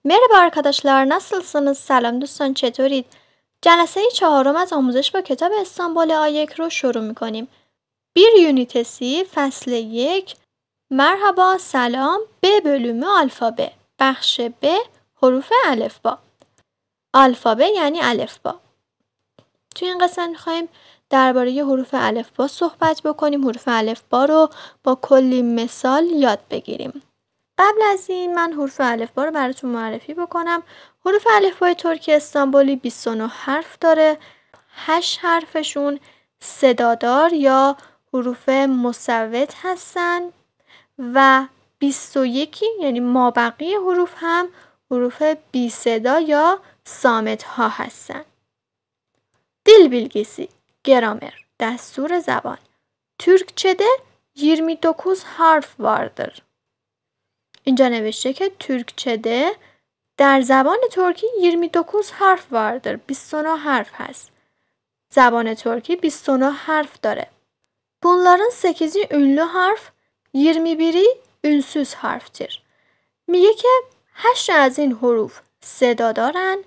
Merhaba arkadaşlar, nasılsınız? سلام دوستان، چطورید؟ جلسه 4 از آموزش با کتاب استانبول آ1 رو شروع می‌کنیم. Bir یونیت سی فصل 1 مرحبا سلام به bölümü alfabe. بخش ب حروف الفبا. آلفابه یعنی الفبا. توی این قسمت می‌خوایم درباره حروف الفبا صحبت بکنیم. حروف الفبا رو با کلی مثال یاد بگیریم. قبل از این من حروف الفبا رو براتون معرفی بکنم. حروف الفبای ترکی استانبولی 29 حرف داره. 8 حرفشون صدادار یا حروف مصوت هستن و 21 یعنی مابقی حروف هم حروف بی صدا یا صامت ها هستن. Dil bilgisi, gramer, دستور زبان. Türkçe'de 29 harf vardır. اینجا نوشته که ترکچه‌ده در زبان ترکی 29 حرف vardır. 29 حرف هست. زبان ترکی 29 حرف داره. Bunların 8'i ünlü harf, 21'i ünsüz harftir. میگه که 8 از این حروف صدا دارن،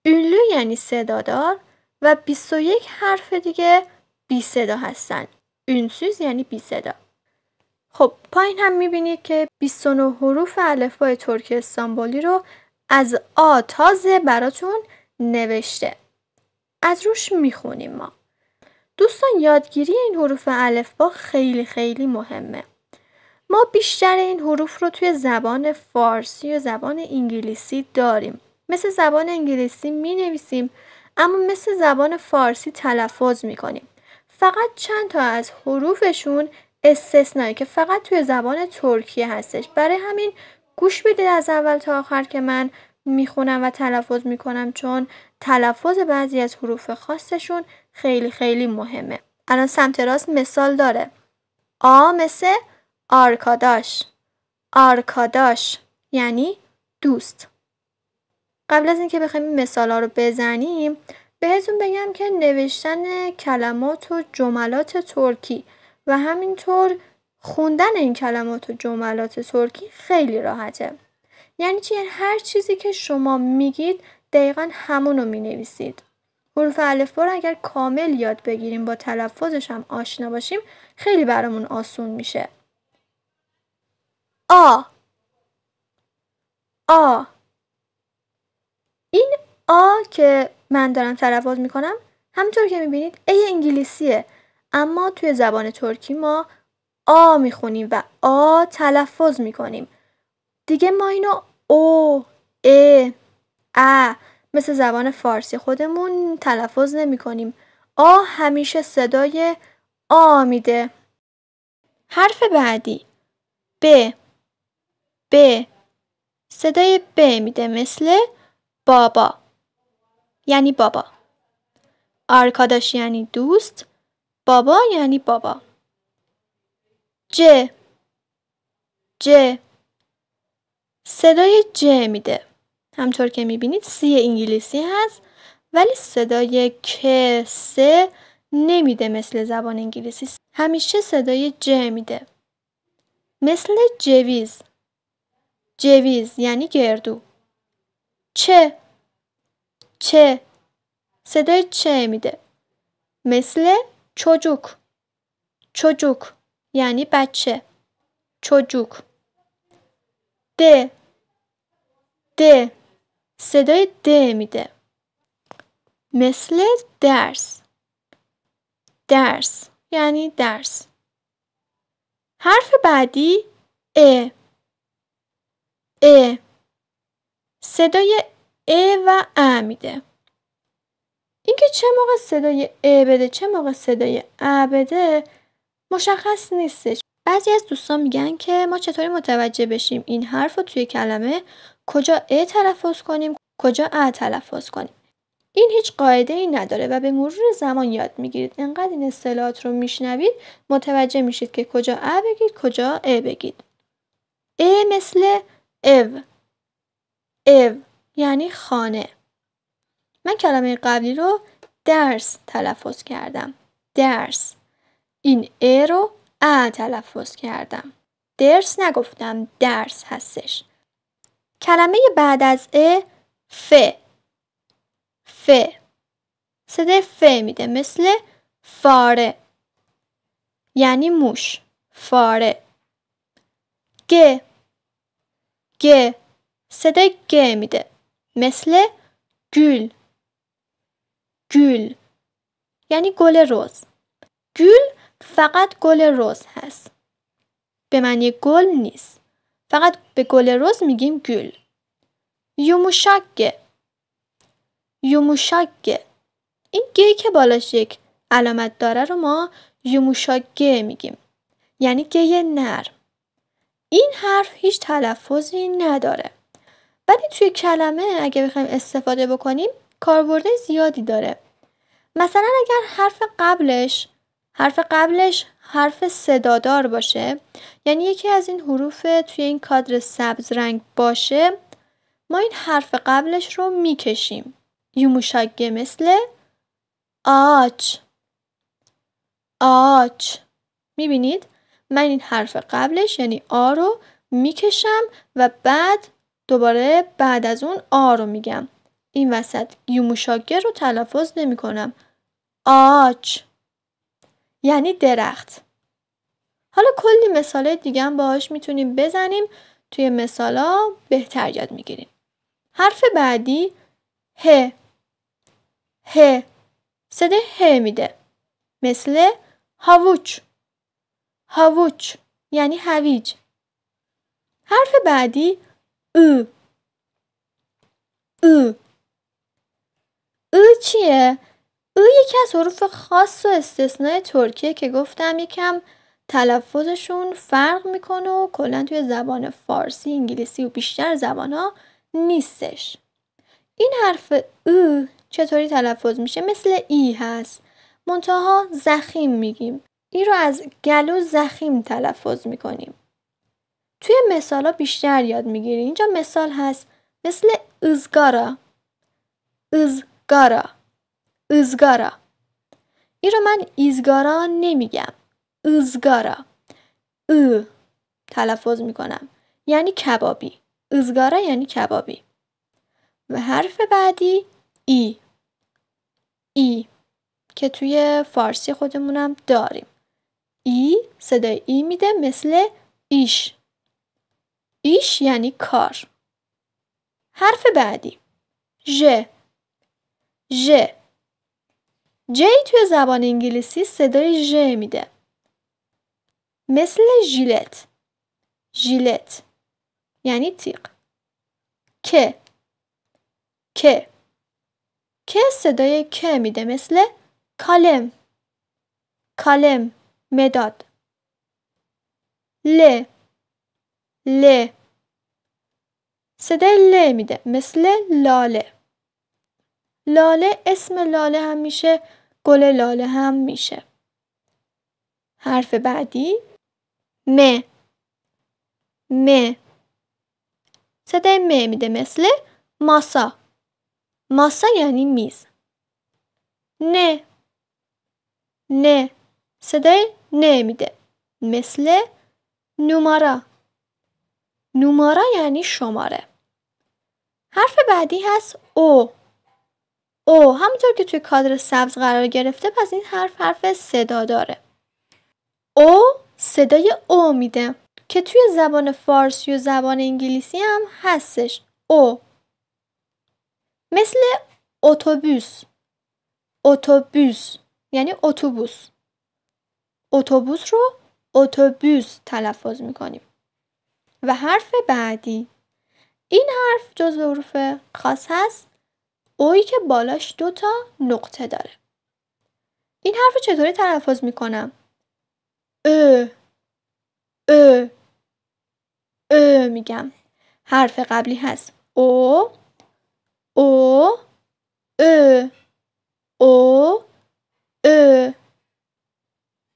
ünlü یعنی صدادار و 21 حرف دیگه بی صدا هستن. ünsüz یعنی بی صدا. خب پایین هم میبینید که 29 حروف الفبای ترکی استانبولی رو از آ تا ز براتون نوشته. از روش میخونیم ما. دوستان یادگیری این حروف الفبا خیلی مهمه. ما بیشتر این حروف رو توی زبان فارسی و زبان انگلیسی داریم. مثل زبان انگلیسی مینویسیم اما مثل زبان فارسی تلفظ میکنیم. فقط چند تا از حروفشون استثنایی که فقط توی زبان ترکیه هستش. برای همین گوش بدید از اول تا آخر که من میخونم و تلفظ میکنم، چون تلفظ بعضی از حروف خاصشون خیلی مهمه. الان سمت راست مثال داره. آ مثل آرکاداش. آرکاداش یعنی دوست. قبل از اینکه بخوایم این مثالا رو بزنیم بهتون بگم که نوشتن کلمات و جملات ترکی و همینطور خوندن این کلمات و جملات ترکی خیلی راحته. یعنی چی؟ هر چیزی که شما میگید دقیقاً همونو مینویسید. حروف الفبا رو اگر کامل یاد بگیریم، با تلفظش هم آشنا باشیم، خیلی برامون آسون میشه. آ آ. این آ که من دارم تلفظ میکنم همونطور که میبینید ای انگلیسیه، اما توی زبان ترکی ما آ میخونیم و آ تلفظ میکنیم. دیگه ما اینو او، ا مثل زبان فارسی خودمون تلفظ نمی کنیم. آ همیشه صدای آ میده. حرف بعدی ب صدای ب میده، مثل بابا یعنی بابا. آرکاداش یعنی دوست، بابا یعنی بابا. ج صدای ج میده. همطور که میبینید سی انگلیسی هست ولی صدای ک س نمیده مثل زبان انگلیسی. همیشه صدای ج میده. مثل جویز یعنی گردو. چه صدای چ میده. مثل çocuk یعنی بچه. çocuk. د صدای د میده. مثل درس یعنی درس. حرف بعدی ا صدای و ا میده. اینکه چه موقع صدای بده چه موقع صدای بده مشخص نیستش. بعضی از دوستان میگن که ما چطوری متوجه بشیم این حرف رو توی کلمه کجا تلفظ کنیم کجا تلفظ کنیم. این هیچ قاعده ای نداره و به مرور زمان یاد میگیرید. انقدر این اصطلاحات رو میشنوید متوجه میشید که کجا بگید کجا بگید. مثل او یعنی خانه. من کلمه قبلی رو درس تلفظ کردم. درس. این رو تلفظ کردم. درس نگفتم، درس هستش. کلمه بعد از ف. ف. صدای ف میده مثل فاره، یعنی موش. فاره. گ. گ. صدای گ میده مثل گل. گل یعنی گل رز. گل فقط گل رز هست، به معنی گل نیست، فقط به گل رز میگیم گل. یوموشاک. یوموشاک. این گی که بالاش یک علامت داره رو ما یوموشاک میگیم، یعنی گی نرم. این حرف هیچ تلفظی نداره، ولی توی کلمه اگه بخوایم استفاده بکنیم کاربرد زیادی داره. مثلا اگر حرف قبلش حرف صدادار باشه، یعنی یکی از این حروف توی این کادر سبز رنگ باشه، ما این حرف قبلش رو میکشیم. یوموشاگه مثل آچ. آچ. میبینید؟ من این حرف قبلش یعنی آ رو میکشم و بعد دوباره بعد از اون آ رو میگم. این وسط یوموشاگه رو تلفظ نمی کنم. آچ یعنی درخت. حالا کلی مثال دیگه هم باهاش میتونیم بزنیم، توی مثالا بهتر یاد میگیریم. حرف بعدی ه. ه. صدای ه میده مثل هاوچ. هاوچ یعنی هویج. حرف بعدی او. او. او چیه؟ او یکی از حروف خاص و استثنای ترکیه که گفتم یکم تلفظشون فرق میکنه و کلا توی زبان فارسی، انگلیسی و بیشتر زبان‌ها نیستش. این حرف او چطوری تلفظ میشه؟ مثل ای هست، منتها ضخیم میگیم. ای رو از گلو ضخیم تلفظ میکنیم. توی مثالا بیشتر یاد میگیری. اینجا مثال هست مثل ازگارا. ازگارا. ازگارا. این رو من ایزگارا نمیگم، ازگارا. او تلفظ میکنم یعنی کبابی. ازگارا یعنی کبابی. و حرف بعدی ای. ای که توی فارسی خودمونم داریم. ای صدای ای میده مثل ایش. ایش یعنی کار. حرف بعدی ژ. ژ. جی توی زبان انگلیسی صدای ژ میده مثل ژیلت. ژیلت یعنی تیغ. که. که. که صدای که میده مثل کالم. کالم مداد. ل. ل صدای ل میده مثل لاله. لاله اسم لاله هم میشه، گل لاله هم میشه. حرف بعدی م. م صدای م میده مثل ماسا. ماسا یعنی میز. نه. نه صدای نه میده مثل نومارا. نومارا یعنی شماره. حرف بعدی هست او. او همونطور که توی کادر سبز قرار گرفته، پس این حرف صدا داره. او صدای او میده که توی زبان فارسی و زبان انگلیسی هم هستش. او مثل اتوبوس. اتوبوس یعنی اتوبوس. اتوبوس رو اتوبوس تلفظ میکنیم. و حرف بعدی، این حرف جزو حروف خاص هست، اویی که بالاش 2 نقطه داره. این حرف چطوری تلفظ میکنم؟ ا میگم. حرف قبلی هست او. او او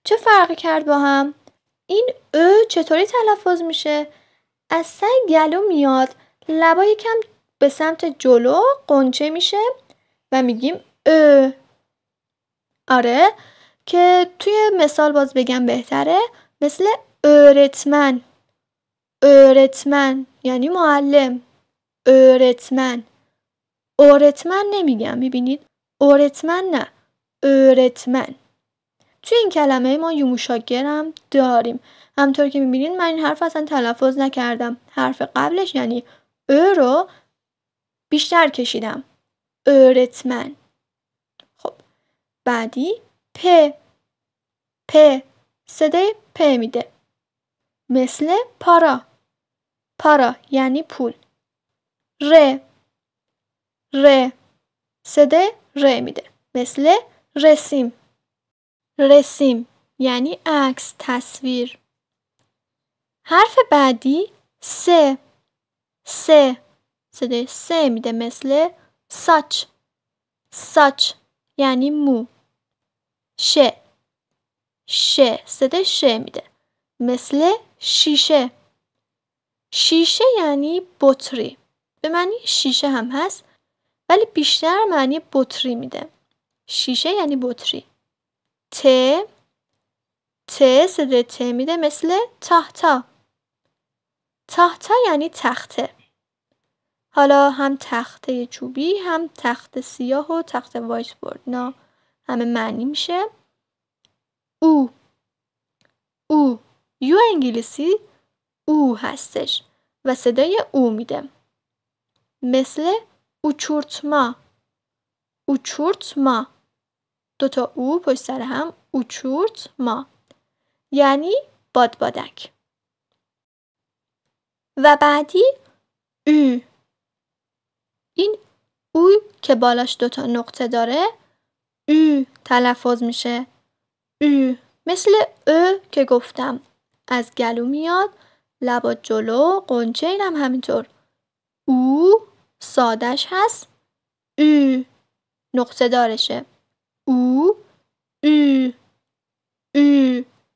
چه فرقی کرد با هم؟ این چطوری تلفظ میشه؟ از سر گلو میاد، لبا یکم به سمت جلو قنچه میشه و میگیم آره، که توی مثال باز بگم بهتره، مثل öğretmen. öğretmen یعنی معلم. öğretmen. öğretmen نمیگم. میبینید؟ öğretmen نه. öğretmen. توی این کلمه ما یوموشاگر هم داریم. همطور که میبینید من این حرف اصلا تلفظ نکردم. حرف قبلش یعنی ا رو بیشتر کشیدم. öğretmen. خب بعدی پ صدای پ میده. مثل پارا یعنی پول. ر صدای ر میده. مثل رسیم یعنی عکس، تصویر. حرف بعدی س صدای س میده. مثل ساچ یعنی مو. ش صدای ش میده. مثل شیشه یعنی بطری. به معنی شیشه هم هست ولی بیشتر معنی بطری میده. شیشه یعنی بطری. ت صدای ت میده. مثل تختا یعنی تخته. حالا هم تخته چوبی هم تخت سیاه و تخت وایت بورد، نه همه معنی میشه. او یو انگلیسی او هستش و صدای او میده. مثل اوچورتما دوتا او پشت سر هم. اوچورتما یعنی بادبادک. و بعدی این او که بالاش دوتا نقطه داره تلفظ میشه. مثل که گفتم از گلو میاد، لبا جلو، قنچه این هم همینطور. او سادش هست، نقطه دارشه. او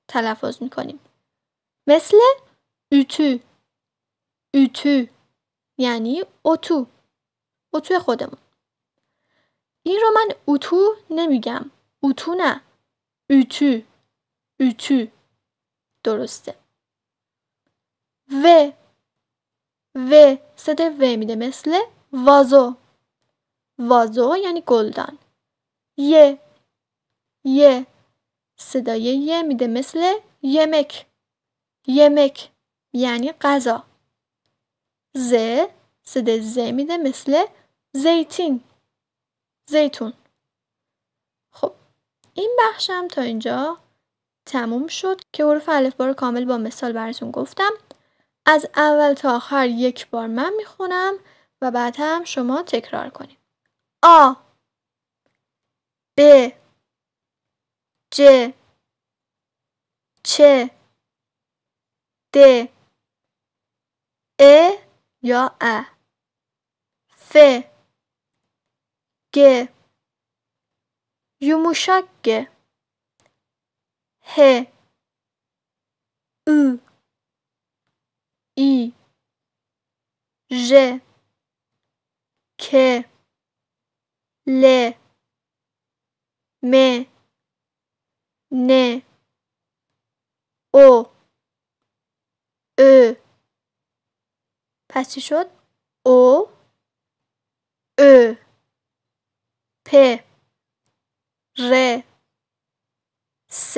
تلفظ میکنیم. مثل اتو یعنی اتو خودمون. این رو من اتو نمیگم. اتو نه، اتو درسته. و صدای و میده. مثل وازو یعنی گلدان. یه صدای یه میده. مثل یمک یعنی غذا. صدای ز میده. مثل زیتون. خب این بخشم تا اینجا تموم شد که حروف الفبا رو کامل با مثال براتون گفتم. از اول تا آخر یک بار من میخونم و بعد هم شما تکرار کنید. آ، ب، ج، چ، د، ا یا ا، ف، گ، یوموشک گ، ه، او، ای، ژ، ک، ل، م، ن، او، ا. پس چی شد؟ او، ا، پ، ر، س،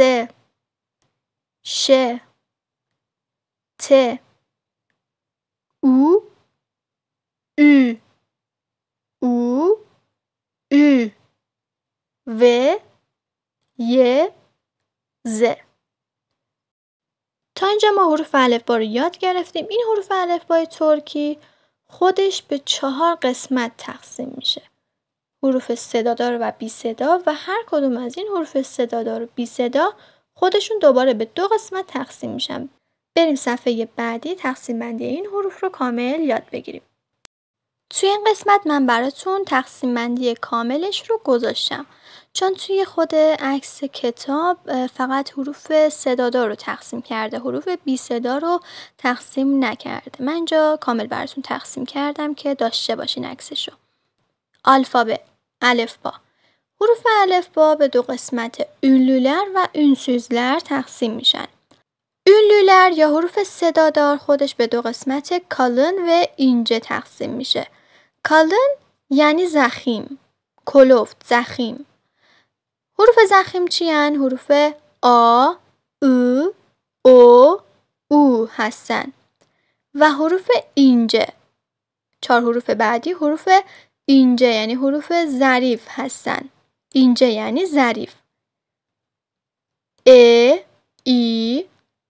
ش، ت، او، او، و، ی، ز. تا اینجا ما حروف الفبا رو یاد گرفتیم. این حروف الفبای ترکی خودش به 4 قسمت تقسیم میشه. حروف صدادار و بی صدا و هر کدوم از این حروف صدادار و بی صدا خودشون دوباره به 2 قسمت تقسیم میشن. بریم صفحه بعدی تقسیم بندی این حروف رو کامل یاد بگیریم. توی این قسمت من براتون تقسیم بندی کاملش رو گذاشتم، چون توی خود عکس کتاب فقط حروف صدادار رو تقسیم کرده، حروف بی صدا رو تقسیم نکرده. من اینجا کامل براتون تقسیم کردم که داشته باشین عکسشو. الفبا، الفبا. حروف الفبا به 2 قسمت ünlüler و ünsüzler تقسیم میشن. ünlüler یا حروف صدادار خودش به دو قسمت کالن و اینجه تقسیم میشه. کالن یعنی زخیم، کلفت، زخیم. حروف زخیم چی هن؟ حروف آ، او، او، او هستن. و حروف اینجه، 4 حروف بعدی حروف اینجه یعنی حروف ظریف هستن. اینجه یعنی ظریف. ا، ای،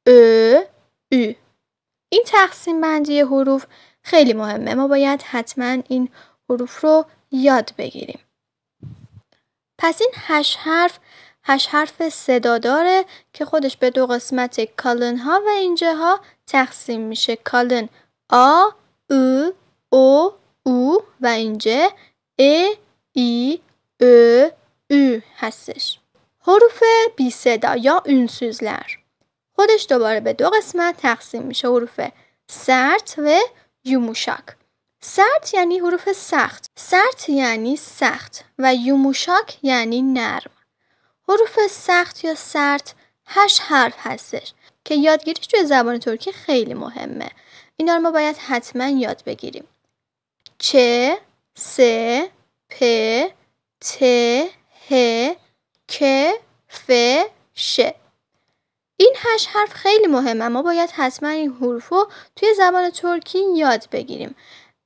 او، او. این تقسیم بندی حروف خیلی مهمه. ما باید حتما این حروف رو یاد بگیریم. پس این 8 حرف صدا داره که خودش به دو قسمت کالن ها و اینجه ها تقسیم میشه. کالن آ، او، او و اینجه ا، ای، او هستش. حروف بی صدا یا ünsüzler خودش دوباره به دو قسمت تقسیم میشه. حروف سرت و یوموشاک. سرت یعنی حروف سخت. سرت یعنی سخت و یوموشاک یعنی نرم. حروف سخت یا سرت 8 حرف هستش که یادگیریش توی زبان ترکی خیلی مهمه. اینا رو ما باید حتما یاد بگیریم. چ، س، پ، ت، ه، ک، ف، ش. این 8 حرف خیلی مهمه. ما باید حتما این حروف رو توی زبان ترکی یاد بگیریم.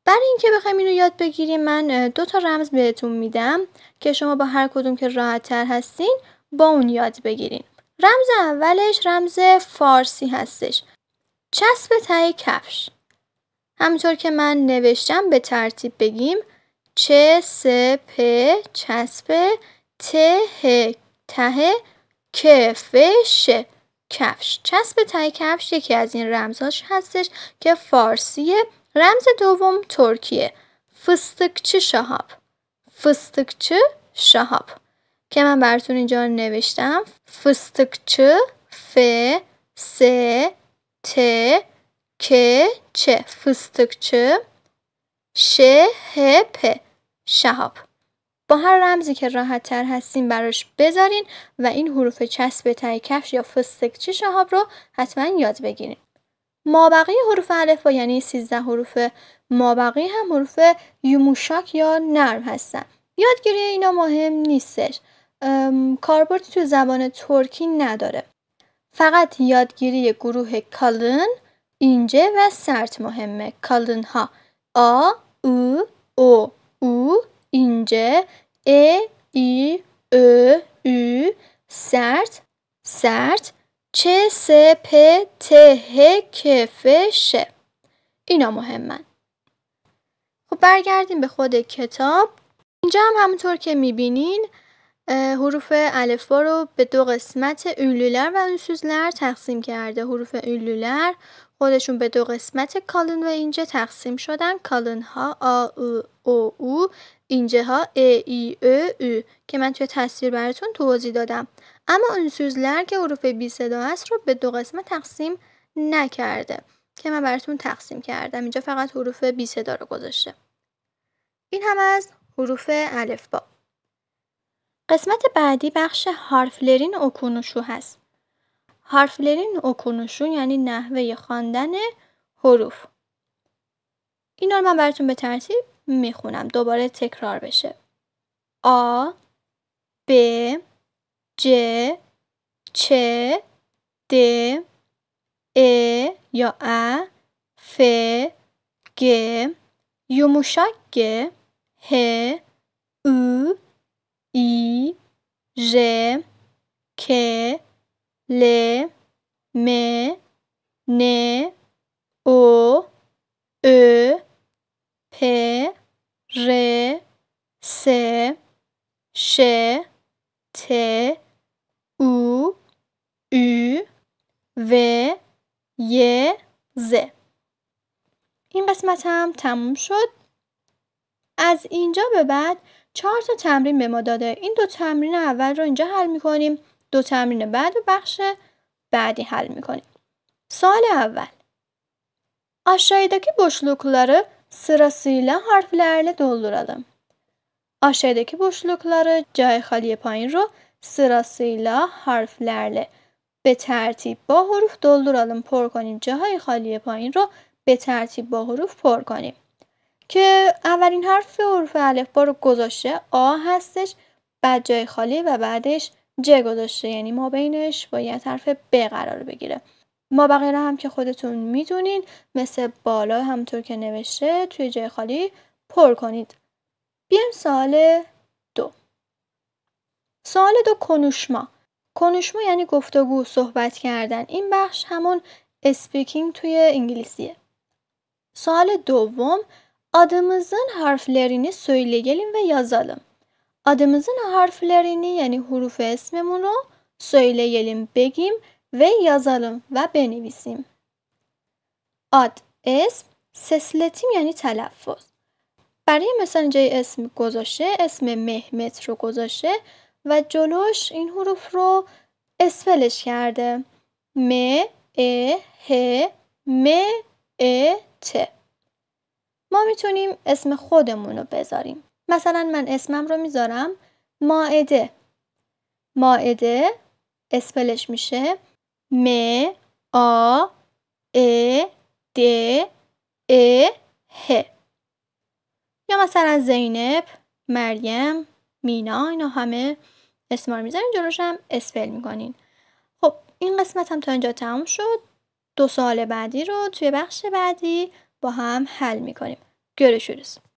برای اینکه بخوایم اینو یاد بگیریم من 2 تا رمز بهتون میدم که شما با هر کدوم که راحت تر هستین با اون یاد بگیرین. رمز اولش رمز فارسی هستش. چسب ته کفش. همونطور که من نوشتم به ترتیب بگیم. چ، س، پ، چسب، ت، ه، ته، ک، ف، ش. کفش. چسب ته کفش یکی از این رمزهاش هستش که فارسیه. رمز دوم ترکیه. فıstıkçı شهاب. فıstıkçı شهاب که من براتون اینجا نوشتم. فıstıkçı ف، س، ت، ک، چ. فıstıkçı ش، ه، پ. شهاب. با هر رمزی که راحت تر هستین براش بذارین و این حروف چسب ته کفش یا فıstıkçı شهاب رو حتما یاد بگیرین. مابقی حروف الفبا یعنی 13 حروف مابقی هم حروف یوموشاک یا نرم هستن. یادگیری اینا مهم نیستش. کاربردی تو زبان ترکی نداره. فقط یادگیری گروه کالن، اینجه و سرت مهمه. کالن ها آ، او، اینجه ای، او، سرت، چ، س، پ، ت، ه، ک، ف، ش. اینا مهمن. خب برگردیم به خود کتاب. اینجا هم همونطور که میبینین حروف الفبا رو به دو قسمت ünlüler و ünsüzler تقسیم کرده. حروف ünlüler خودشون به دو قسمت کالن و اینجه تقسیم شدن. کالن ها آ، او، اینجه ها ای، او که من توی تصویر براتون توضیح دادم. اما ünsüzler که حروف بی صدا هست رو به دو قسمت تقسیم نکرده که من براتون تقسیم کردم. اینجا فقط حروف بی صدا رو گذاشته. این هم از حروف الفبا. قسمت بعدی بخش harflerin okunuşu هست. harflerin okunuşu یعنی نحوه خواندن حروف. اینا رو من براتون به ترتیب میخونم دوباره تکرار بشه. آ، ب، ج، چ، د، ا یا ا، ف، گ، یومuşak گ، ه، او، ای، ژ، ک، ل، م، ن، او، او، پ، ر، س، ش، ت، او، و، ی، ز. این قسمت هم تموم شد. از اینجا به بعد 4 تا تمرین به ما داده. این 2 تمرین اول رو اینجا حل می‌کنیم. 2 تمرین بعد و بخش بعدی حل می‌کنیم. Sual اول. Aşağıdaki boşlukları sırasıyla harflerle dolduralım. Aşağıdaki boşlukları, جای خالی پایین رو sırasıyla harflerle به ترتیب با حروف dolduralım پر کنیم. جاهای خالی پایین رو به ترتیب با حروف پر کنیم. که اولین حرف حروف الفبا رو گذاشته آ هستش، بعد جای خالی و بعدش ج گذاشته، یعنی ما بینش باید حرف ب قرار بگیره. ما بقیه هم که خودتون میدونین مثل بالا همونطور که نوشته توی جای خالی پر کنید. بیایم سوال 2. سوال 2 konuşma. konuşma یعنی گفتگو، صحبت کردن. این بخش همون اسپیکینگ توی انگلیسیه. سوال دوم adımızın harflerini söyleyelim ve yazalım. Adımızın harflerini yani حروف اسممون رو söyleyelim بگیم ve yazalım و بنویسیم. Ad, اسم، سسلتیم یعنی تلفظ. برای مثلا جای اسم گذاشته اسم مهمت رو گذاشته و جلوش این حروف رو اسپلش کرده. م، ا، ه، م، ا، ت. ما میتونیم اسم خودمون رو بذاریم. مثلا من اسمم رو میذارم مائده. مائده اسپلش میشه م، آ، ا، د، ا، ه. یا مثلا زینب، مریم، مینا، اینا همه اسما رو میذارین جلوش هم اسپل میکنین. خب این قسمت هم تا اینجا تموم شد. 2 سوال بعدی رو توی بخش بعدی با هم حل میکنیم. Görüşürüz.